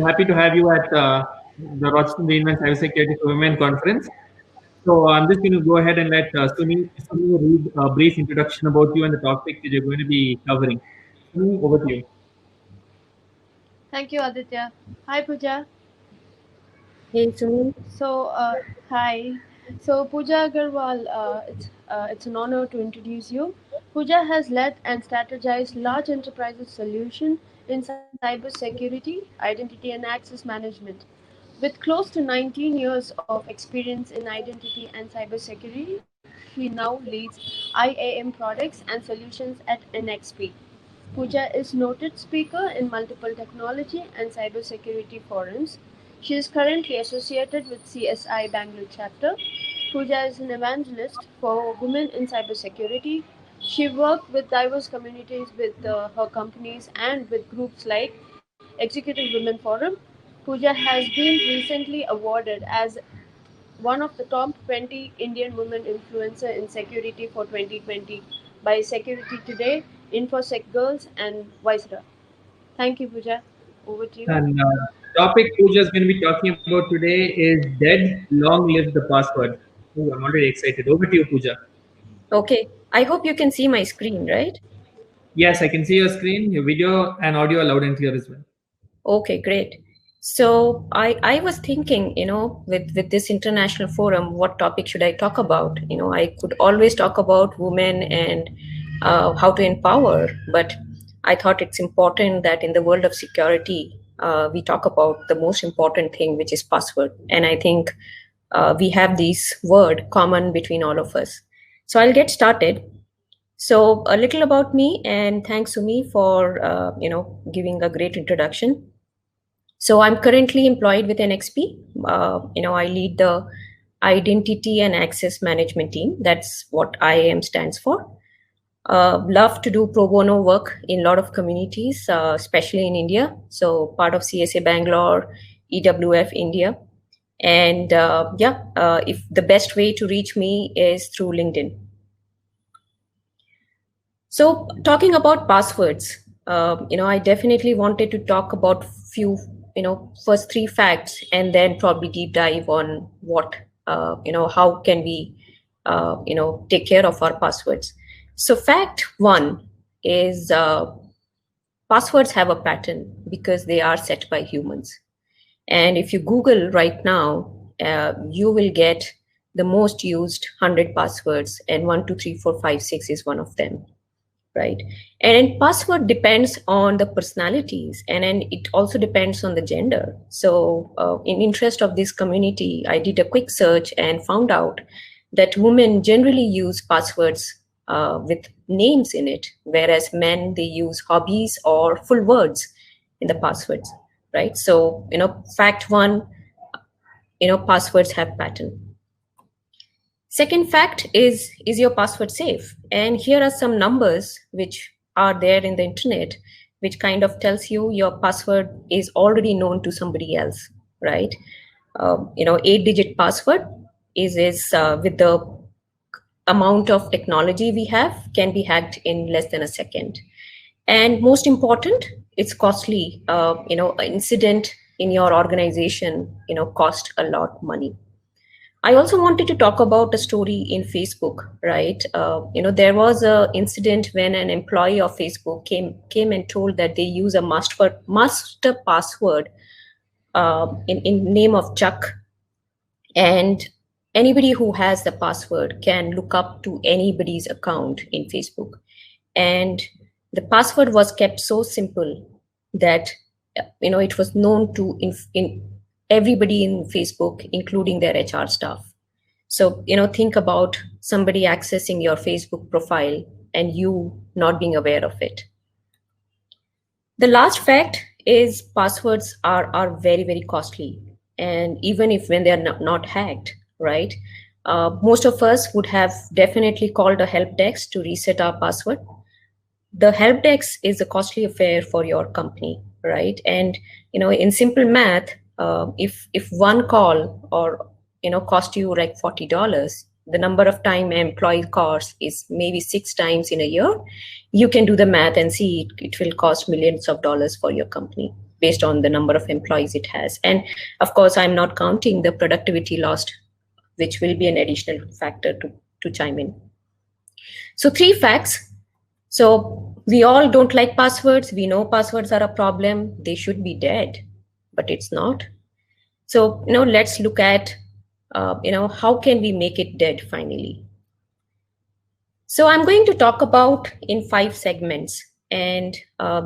We're happy to have you at the Rochester Reinvent Cybersecurity for Women conference. So I'm just going to go ahead and let Sumi read a brief introduction about you and the topic that you're going to be covering. Sumi, over to you. Thank you, Aditya. Hi, Pooja. Hey, Sumi. Hi. So, Pooja Agarwal, it's an honor to introduce you. Pooja has led and strategized large enterprises solution in cybersecurity, identity, and access management. With close to 19 years of experience in identity and cybersecurity, she now leads IAM products and solutions at NXP. Pooja is noted speaker in multiple technology and cybersecurity forums. She is currently associated with CSI Bangalore chapter. Pooja is an evangelist for women in cybersecurity. She worked with diverse communities with her companies and with groups like Executive Women Forum. Pooja has been recently awarded as one of the top 20 Indian women influencer in security for 2020 by Security Today, InfoSec Girls, and Visera. Thank you, Pooja. Over to you. And topic Pooja is going to be talking about today is Dead, Long Live the Password. Oh, I'm already excited. Over to you, Pooja. Okay, I hope you can see my screen, right? Yes, I can see your screen. Your video and audio are loud and clear as well. Okay, great. So I was thinking, with this international forum, what topic should I talk about? I could always talk about women and how to empower, but I thought it's important that in the world of security, we talk about the most important thing, which is password. And I think we have this word common between all of us. So I'll get started. So a little about me, and thanks Sumi for giving a great introduction. So I'm currently employed with NXP. I lead the identity and access management team. That's what IAM stands for. Love to do pro bono work in a lot of communities, especially in India. So part of CSA Bangalore, EWF India. And if the best way to reach me is through LinkedIn. So talking about passwords, I definitely wanted to talk about few, first three facts, and then probably deep dive on what, how can we, take care of our passwords. So fact one is passwords have a pattern because they are set by humans. And if you Google right now, you will get the most used 100 passwords, and 1, 2, 3, 4, 5, 6 is one of them. Right. And password depends on the personalities, and then it also depends on the gender. So in interest of this community, I did a quick search and found out that women generally use passwords with names in it, whereas men, they use hobbies or full words in the passwords. Right. So, fact one, passwords have pattern. Second fact is your password safe? And here are some numbers which are there in the internet, which kind of tells you your password is already known to somebody else, right? 8-digit password is with the amount of technology we have, can be hacked in less than a second. And most important, it's costly. Incident in your organization, cost a lot of money. I also wanted to talk about a story in Facebook, right? There was an incident when an employee of Facebook came and told that they use a master password in name of Chuck, and anybody who has the password can look up to anybody's account in Facebook. And the password was kept so simple that it was known to in everybody in Facebook, including their HR staff. So, think about somebody accessing your Facebook profile and you not being aware of it. The last fact is passwords are very, very costly. And even if when they're not hacked, right? Most of us would have definitely called a help desk to reset our password. The help desk is a costly affair for your company, right? And, in simple math, if one call or cost you like $40, the number of time an employee calls is maybe 6 times in a year. You can do the math and see it will cost millions of dollars for your company. based on the number of employees it has. And of course, I'm not counting the productivity lost, which will be an additional factor to chime in. So 3 facts. So we all don't like passwords. We know passwords are a problem. They should be dead, but it's not. So, let's look at, how can we make it dead finally? So I'm going to talk about in 5 segments. And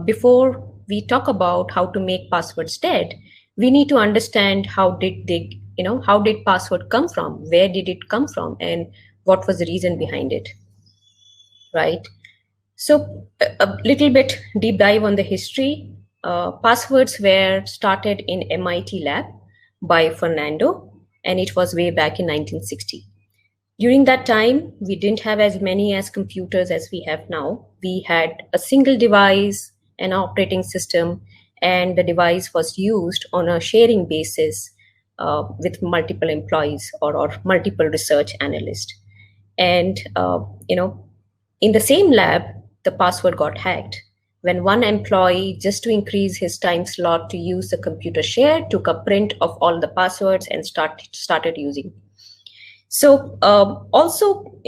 before we talk about how to make passwords dead, we need to understand how did password come from? Where did it come from? And what was the reason behind it? Right? So a little bit deep dive on the history. Passwords were started in MIT lab by Fernando, and it was way back in 1960. During that time, we didn't have as many as computers as we have now. We had a single device, an operating system, and the device was used on a sharing basis with multiple employees or multiple research analysts. And, in the same lab, the password got hacked when one employee, just to increase his time slot to use the computer share, took a print of all the passwords and started using. So also,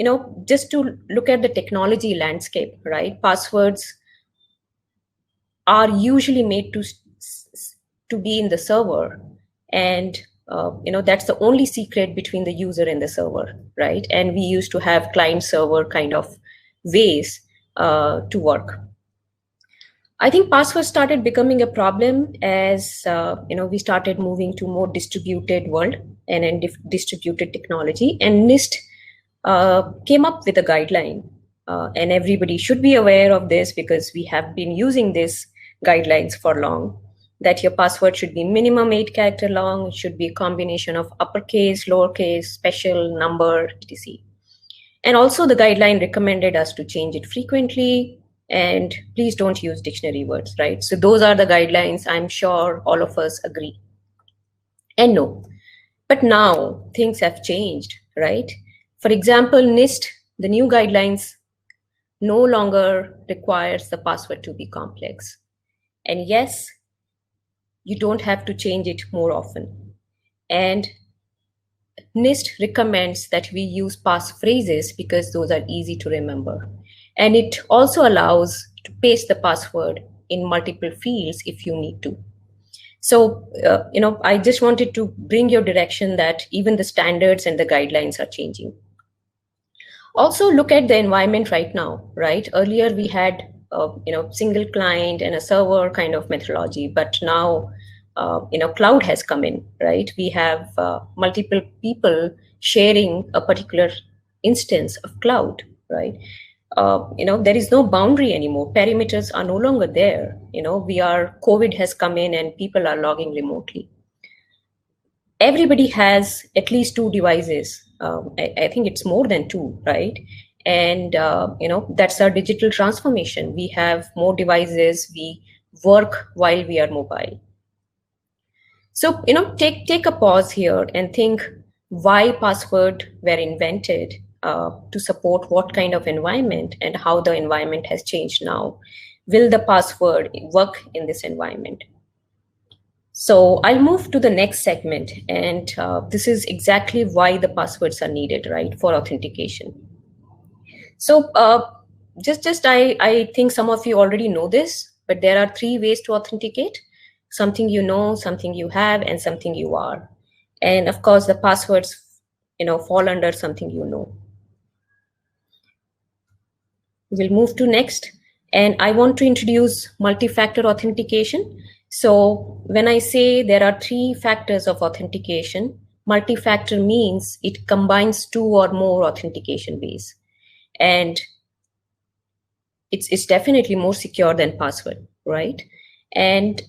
just to look at the technology landscape, right? Passwords are usually made to be in the server, and that's the only secret between the user and the server, right? And we used to have client server kind of ways to work. I think passwords started becoming a problem as we started moving to more distributed world and distributed technology. And NIST came up with a guideline, and everybody should be aware of this because we have been using these guidelines for long. That your password should be minimum 8-character long. It should be a combination of uppercase, lowercase, special, number, etc. And also the guideline recommended us to change it frequently. And please don't use dictionary words, right? So those are the guidelines. I'm sure all of us agree. And no, but now things have changed, right? For example, NIST, the new guidelines no longer requires the password to be complex. And yes, you don't have to change it more often. And NIST recommends that we use passphrases because those are easy to remember. And it also allows to paste the password in multiple fields if you need to. So, I just wanted to bring your direction that even the standards and the guidelines are changing. Also, look at the environment right now, right? Earlier, we had, single client and a server kind of methodology, but now, cloud has come in, right? We have multiple people sharing a particular instance of cloud, right? There is no boundary anymore. Perimeters are no longer there. COVID has come in and people are logging remotely. Everybody has at least 2 devices. I think it's more than 2, right? And, that's our digital transformation. We have more devices. We work while we are mobile. So, take a pause here and think why passwords were invented to support what kind of environment and how the environment has changed now. Will the password work in this environment? So I'll move to the next segment, and this is exactly why the passwords are needed, right, for authentication. So I think some of you already know this, but there are 3 ways to authenticate: something you know, something you have, and something you are. And of course, the passwords, fall under something you know. We'll move to next. And I want to introduce multi-factor authentication. So when I say there are 3 factors of authentication, multi-factor means it combines 2 or more authentication ways. And it's definitely more secure than password, right? And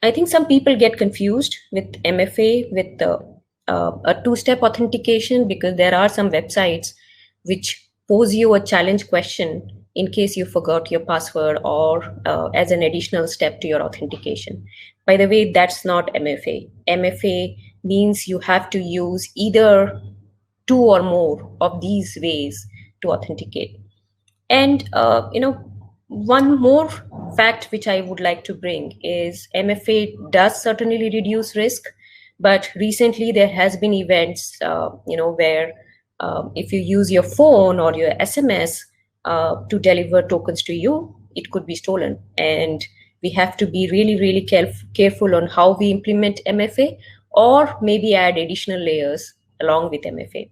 I think some people get confused with MFA with a 2-step authentication, because there are some websites which pose you a challenge question in case you forgot your password or as an additional step to your authentication. By the way, that's not MFA. MFA means you have to use either 2 or more of these ways to authenticate. And one more fact which I would like to bring is MFA does certainly reduce risk, but recently there has been events, where if you use your phone or your SMS to deliver tokens to you, it could be stolen. And we have to be really, really careful on how we implement MFA, or maybe add additional layers along with MFA.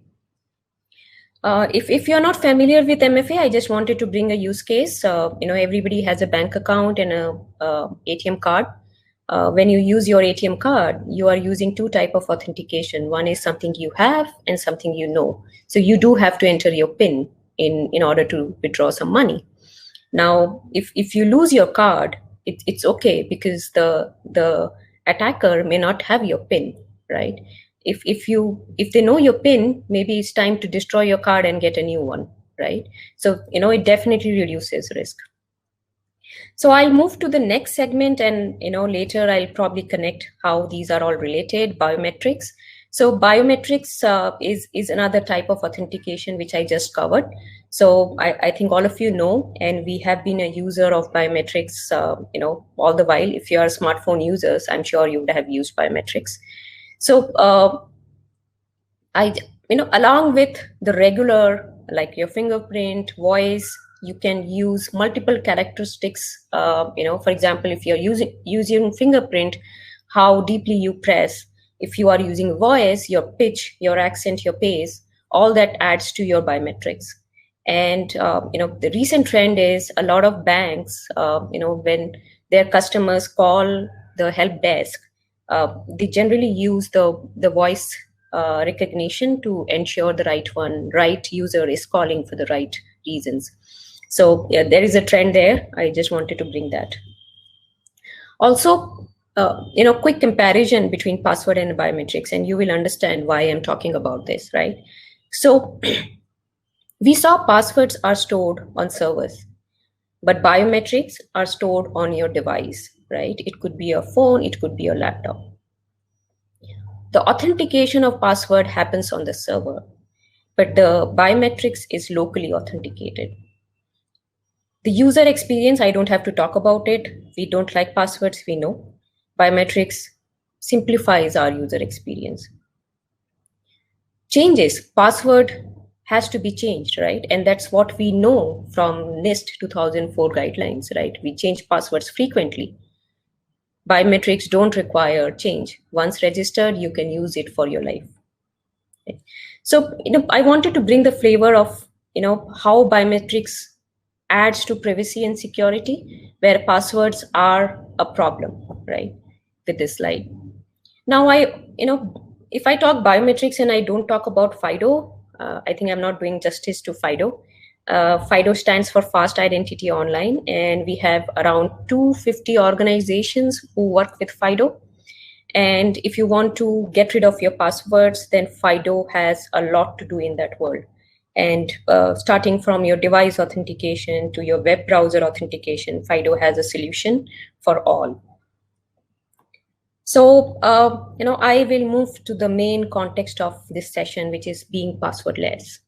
If you're not familiar with MFA, I just wanted to bring a use case. Everybody has a bank account and a ATM card. When you use your ATM card, you are using two types of authentication. One is something you have and something you know. So you do have to enter your PIN in order to withdraw some money. Now, if you lose your card, it's okay, because the attacker may not have your PIN, right? If they know your PIN, maybe it's time to destroy your card and get a new one, right? So it definitely reduces risk. So I'll move to the next segment, and later I'll probably connect how these are all related. Biometrics. So biometrics is another type of authentication which I just covered. So I think all of you know, and we have been a user of biometrics, all the while. If you are smartphone users, I'm sure you would have used biometrics. So along with the regular, like your fingerprint, voice, you can use multiple characteristics. For example, if you're using fingerprint, how deeply you press. If you are using voice, your pitch, your accent, your pace, all that adds to your biometrics. And the recent trend is a lot of banks, when their customers call the help desk, they generally use the voice recognition to ensure the right user is calling for the right reasons. So yeah, there is a trend there. I just wanted to bring that. Also, quick comparison between password and biometrics, and you will understand why I'm talking about this, right? So we saw passwords are stored on servers, but biometrics are stored on your device, right? It could be your phone, it could be your laptop. The authentication of password happens on the server, but the biometrics is locally authenticated. The user experience, I don't have to talk about it. We don't like passwords, we know. Biometrics simplifies our user experience. Changes, password has to be changed, right? And that's what we know from NIST 2004 guidelines, right? We change passwords frequently. Biometrics don't require change. Once registered, you can use it for your life. Okay. So, I wanted to bring the flavor of, how biometrics adds to privacy and security, where passwords are a problem, right? With this slide. Now, if I talk biometrics and I don't talk about FIDO, I think I'm not doing justice to FIDO. FIDO stands for Fast Identity Online, and we have around 250 organizations who work with FIDO. And if you want to get rid of your passwords, then FIDO has a lot to do in that world. And starting from your device authentication to your web browser authentication, FIDO has a solution for all. So, I will move to the main context of this session, which is being passwordless.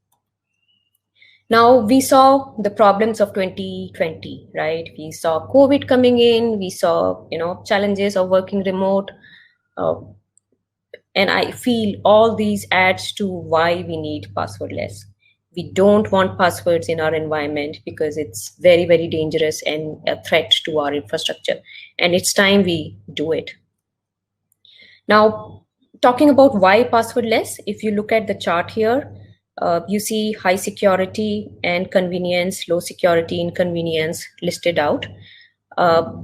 Now, we saw the problems of 2020, right? We saw COVID coming in, we saw, challenges of working remote. And I feel all these adds to why we need passwordless. We don't want passwords in our environment because it's very, very dangerous and a threat to our infrastructure. And it's time we do it. Now, talking about why passwordless, if you look at the chart here, you see high security and convenience, low security, inconvenience listed out.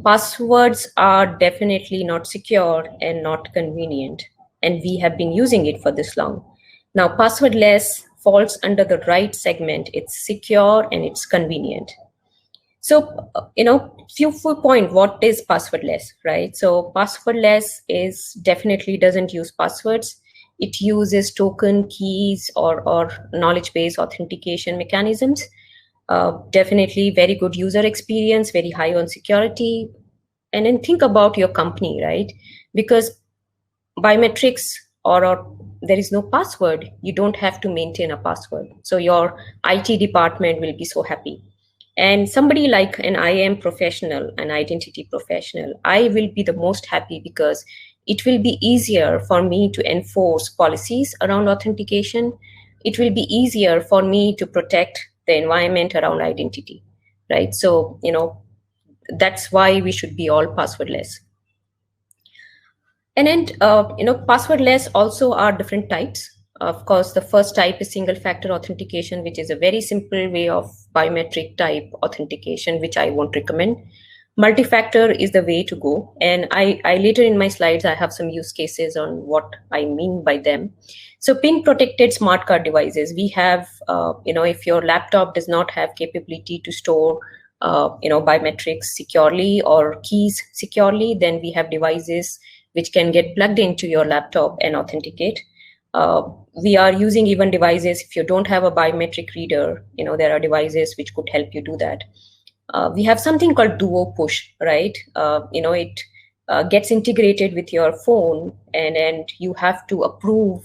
Passwords are definitely not secure and not convenient, and we have been using it for this long. Now, passwordless falls under the right segment. It's secure and it's convenient. So, few point, what is passwordless, right? So passwordless is definitely doesn't use passwords. It uses token, keys, or knowledge-based authentication mechanisms. Definitely very good user experience, very high on security. And then think about your company, right? Because biometrics or there is no password, you don't have to maintain a password. So your IT department will be so happy. And somebody like an IAM professional, an identity professional, I will be the most happy because it will be easier for me to enforce policies around authentication. It will be easier for me to protect the environment around identity, right? So, that's why we should be all passwordless. And then, passwordless also are different types. Of course, the first type is single factor authentication, which is a very simple way of biometric type authentication, which I won't recommend. Multi-factor is the way to go. And I later in my slides, I have some use cases on what I mean by them. So pin protected smart card devices, we have, if your laptop does not have capability to store biometrics securely or keys securely, then we have devices which can get plugged into your laptop and authenticate. We are using even devices, if you don't have a biometric reader, there are devices which could help you do that. We have something called Duo Push, right? It gets integrated with your phone, and you have to approve,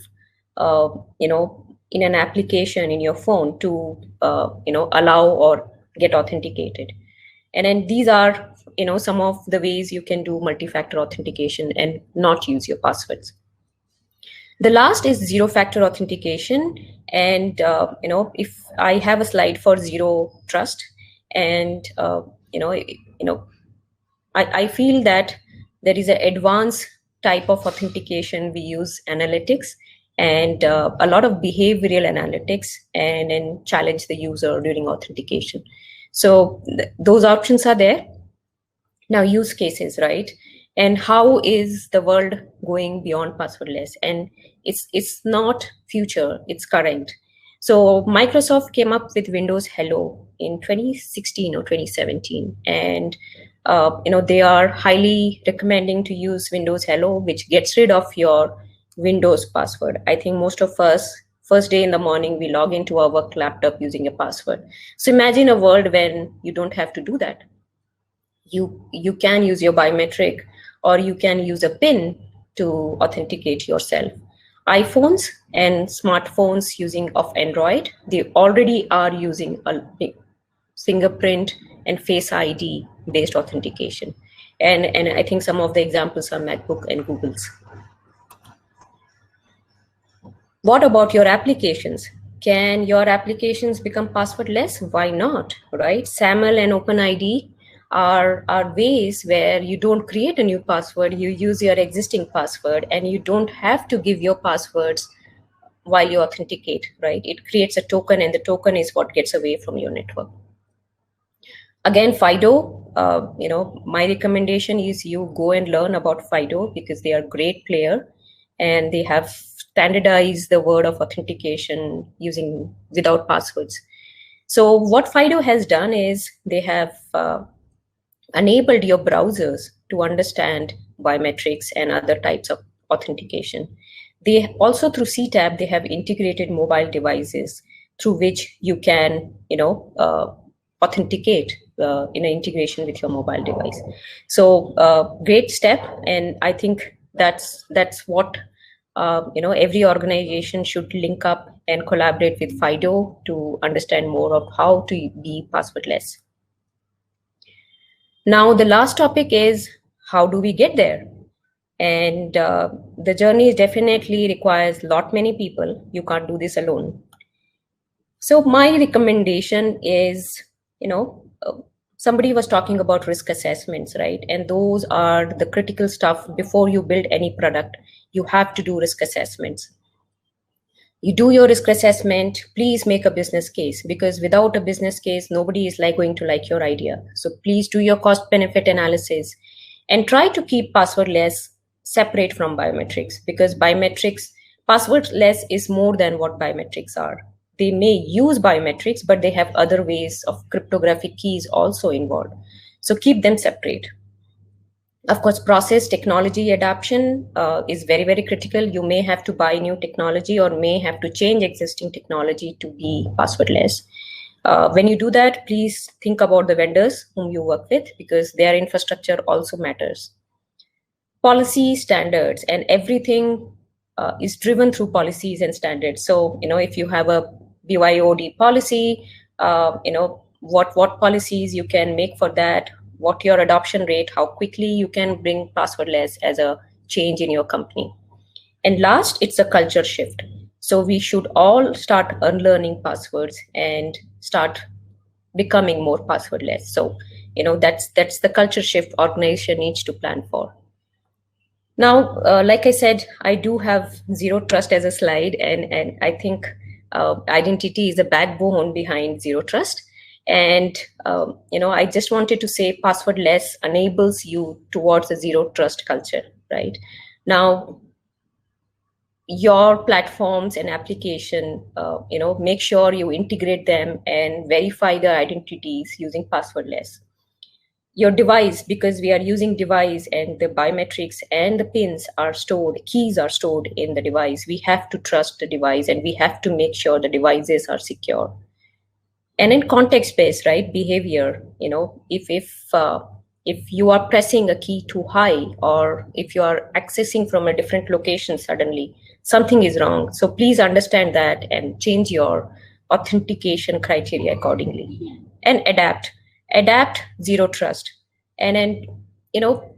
in an application in your phone to, allow or get authenticated. And then these are, some of the ways you can do multi-factor authentication and not use your passwords. The last is zero factor authentication. And, if I have a slide for zero trust, and, I feel that there is an advanced type of authentication. We use analytics and a lot of behavioral analytics and challenge the user during authentication. So those options are there. Now, use cases, right? And how is the world going beyond passwordless? And it's not future, it's current. So Microsoft came up with Windows Hello in 2016 or 2017. And they are highly recommending to use Windows Hello, which gets rid of your Windows password. I think most of us, first day in the morning, we log into our work laptop using a password. So imagine a world when you don't have to do that. You can use your biometric, or you can use a PIN to authenticate yourself. iPhones and smartphones using of Android, they already are using a fingerprint and Face ID based authentication. And I think some of the examples are MacBook and Google's. What about your applications? Can your applications become passwordless? Why not, right? SAML and OpenID are ways where you don't create a new password, you use your existing password, and you don't have to give your passwords while you authenticate, right? It creates a token, and the token is what gets away from your network. Again, FIDO, my recommendation is you go and learn about FIDO, because they are a great player and they have standardized the word of authentication using without passwords. So what FIDO has done is they have enabled your browsers to understand biometrics and other types of authentication. They also, through CTAB, they have integrated mobile devices through which you can, authenticate in an integration with your mobile device. So great step, and I think that's what every organization should link up and collaborate with FIDO to understand more of how to be passwordless. Now, the last topic is, how do we get there? And the journey definitely requires many people. You can't do this alone. So my recommendation is, somebody was talking about risk assessments, right? And those are the critical stuff. Before you build any product, you have to do risk assessments. You do your risk assessment, please make a business case, because without a business case, nobody is going to like your idea. So please do your cost benefit analysis and try to keep passwordless separate from biometrics, because passwordless is more than what biometrics are. They may use biometrics, but they have other ways of cryptographic keys also involved. So keep them separate. Of course, process technology adoption is very, very critical. You may have to buy new technology or may have to change existing technology to be passwordless. When you do that, please think about the vendors whom you work with, because their infrastructure also matters. Policy, standards, and everything is driven through policies and standards. So, if you have a BYOD policy, what policies you can make for that, what your adoption rate, how quickly you can bring passwordless as a change in your company. And last, it's a culture shift. So we should all start unlearning passwords and start becoming more passwordless. So, that's the culture shift organization needs to plan for. Now, like I said, I do have zero trust as a slide, and I think identity is the backbone behind zero trust. And I just wanted to say passwordless enables you towards a zero trust culture, right? Now, your platforms and application, make sure you integrate them and verify the identities using passwordless. Your device, because we are using device and the biometrics and the pins are stored, keys are stored in the device. We have to trust the device and we have to make sure the devices are secure. And in context-based, right, behavior, if you are pressing a key too high, or if you are accessing from a different location suddenly, something is wrong. So please understand that and change your authentication criteria accordingly. And adapt zero trust. And then,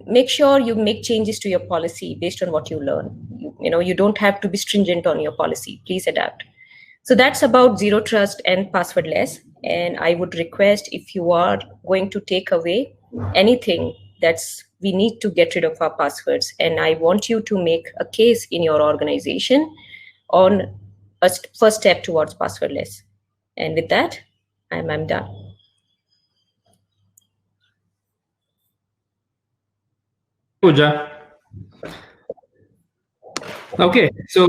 make sure you make changes to your policy based on what you learn. You don't have to be stringent on your policy. Please adapt. So that's about zero trust and passwordless. And I would request, if you are going to take away anything, we need to get rid of our passwords. And I want you to make a case in your organization on a first step towards passwordless. And with that, I'm done. Pooja. Okay, so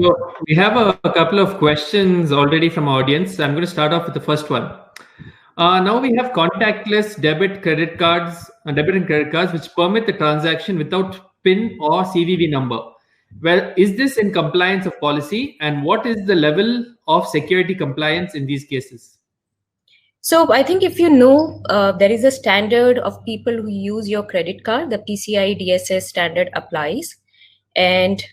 we have a couple of questions already from our audience. I'm going to start off with the first one. Now we have contactless debit and credit cards, which permit the transaction without PIN or CVV number. Well, is this in compliance of policy, and what is the level of security compliance in these cases? So I think if you know, there is a standard of people who use your credit card, the PCI DSS standard applies. And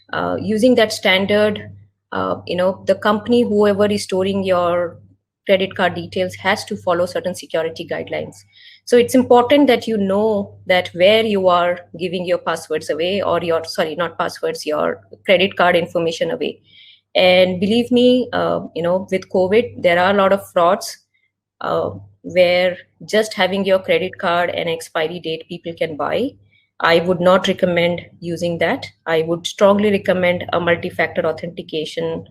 using that standard, the company, whoever is storing your credit card details, has to follow certain security guidelines. So it's important that you know that where you are giving your passwords away, or your credit card information away. And believe me, with COVID, there are a lot of frauds where just having your credit card and expiry date people can buy. I would not recommend using that. I would strongly recommend a multi-factor authentication,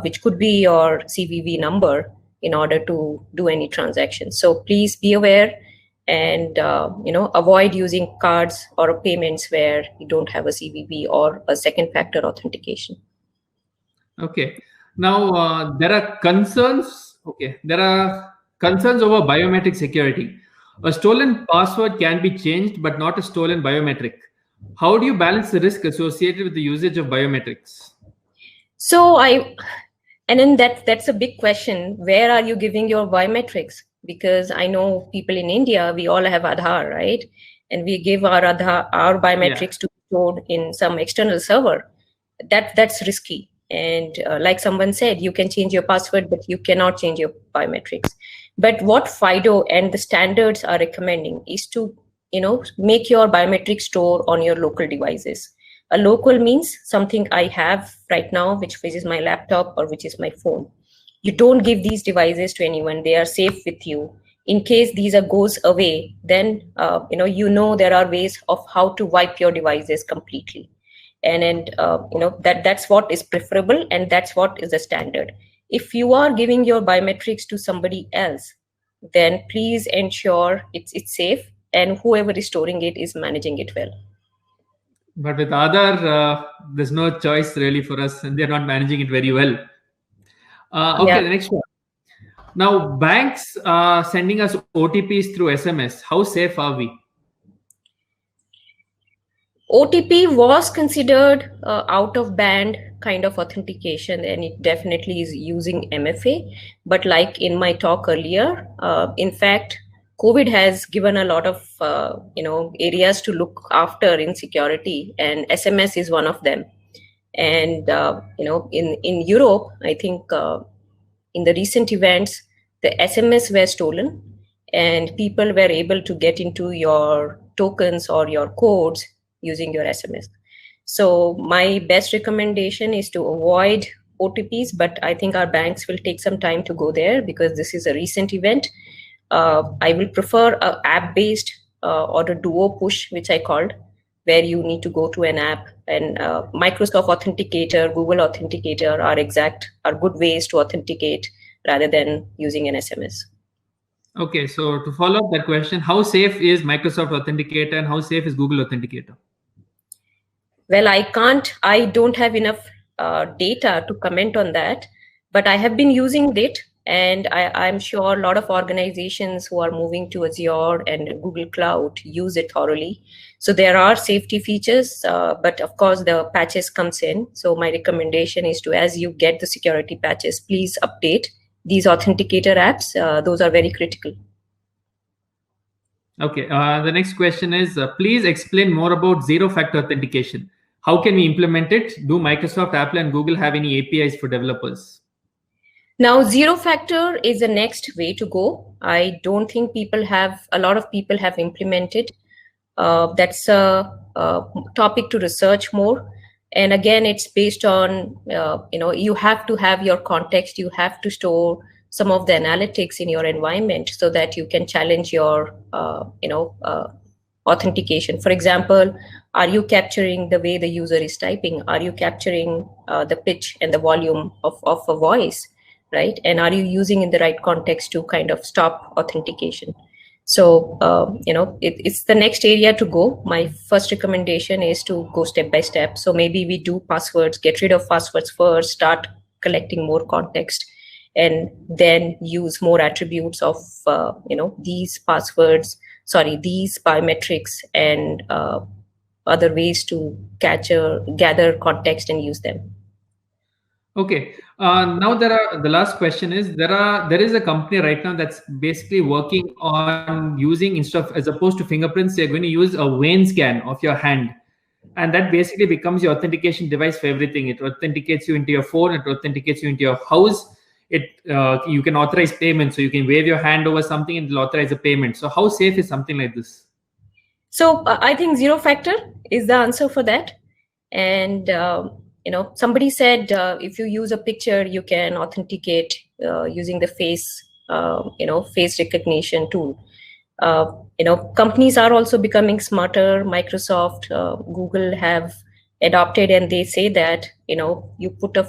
which could be your CVV number, in order to do any transactions. So please be aware and avoid using cards or payments where you don't have a CVV or a second factor authentication. Okay. Now there are concerns. Okay, there are concerns over biometric security. A stolen password can be changed, but not a stolen biometric. How do you balance the risk associated with the usage of biometrics? So and then that's a big question. Where are you giving your biometrics? Because I know people in India, we all have Aadhaar, right? And we give our biometrics to be stored in some external server. That's risky. And like someone said, you can change your password, but you cannot change your biometrics. But what FIDO and the standards are recommending is to, make your biometric store on your local devices. A local means something I have right now, which is my laptop or which is my phone. You don't give these devices to anyone. They are safe with you. In case these goes away, then there are ways of how to wipe your devices completely. And that's what is preferable, and that's what is the standard. If you are giving your biometrics to somebody else, then please ensure it's safe, and whoever is storing it is managing it well. But with Aadhaar, there's no choice really for us, and they're not managing it very well. Okay, The next one. Now, banks are sending us OTPs through SMS. How safe are we? OTP was considered out of band kind of authentication, and it definitely is using MFA. But like in my talk earlier, in fact, COVID has given a lot of areas to look after in security, and SMS is one of them. And in Europe, I think in the recent events, the SMS were stolen, and people were able to get into your tokens or your codes using your SMS. So my best recommendation is to avoid OTPs, but I think our banks will take some time to go there because this is a recent event. I will prefer a app-based or a duo push, which I called, where you need to go to an app, and Microsoft Authenticator, Google Authenticator are good ways to authenticate rather than using an SMS. Okay, so to follow up that question, how safe is Microsoft Authenticator and how safe is Google Authenticator? Well, I don't have enough data to comment on that, but I have been using it, and I'm sure a lot of organizations who are moving to Azure and Google Cloud use it thoroughly. So there are safety features, but of course the patches comes in. So my recommendation is to, as you get the security patches, please update these authenticator apps. Those are very critical. Okay, the next question is, please explain more about zero-factor authentication. How can we implement it? Do Microsoft, Apple, and Google have any APIs for developers? Now, zero factor is the next way to go. I don't think a lot of people have implemented. That's a topic to research more. And again, it's based on, you have to have your context. You have to store some of the analytics in your environment so that you can challenge your, authentication. For example, are you capturing the way the user is typing? Are you capturing the pitch and the volume of a voice, right? And are you using in the right context to kind of stop authentication? So, it's the next area to go. My first recommendation is to go step by step. So maybe we do passwords, get rid of passwords first, start collecting more context, and then use more attributes of, these biometrics and other ways to gather context and use them. Okay. Now the last question is, there is a company right now that's basically working on using, as opposed to fingerprints, they're going to use a vein scan of your hand. And that basically becomes your authentication device for everything. It authenticates you into your phone, it authenticates you into your house. You can authorize payment. So you can wave your hand over something and it'll authorize a payment. So how safe is something like this? So I think zero factor is the answer for that. And somebody said if you use a picture, you can authenticate using the face recognition tool. Companies are also becoming smarter. Microsoft, Google have adopted, and they say that you put a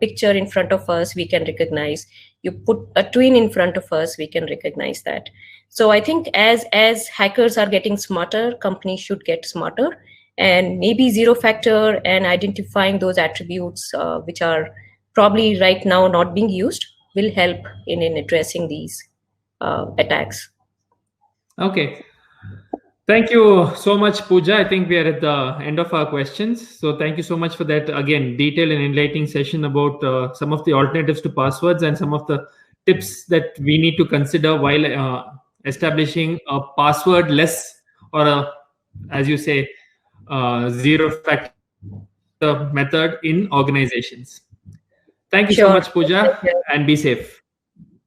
picture in front of us, we can recognize. You put a twin in front of us, we can recognize that. So I think as hackers are getting smarter, companies should get smarter. And maybe zero factor and identifying those attributes which are probably right now not being used will help in addressing these attacks. Okay. Thank you so much, Pooja. I think we are at the end of our questions. So thank you so much for that, again, detailed and enlightening session about some of the alternatives to passwords and some of the tips that we need to consider while establishing a password-less or as you say, zero-factor method in organizations. Thank you so much, Pooja, and be safe.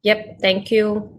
Yep, thank you.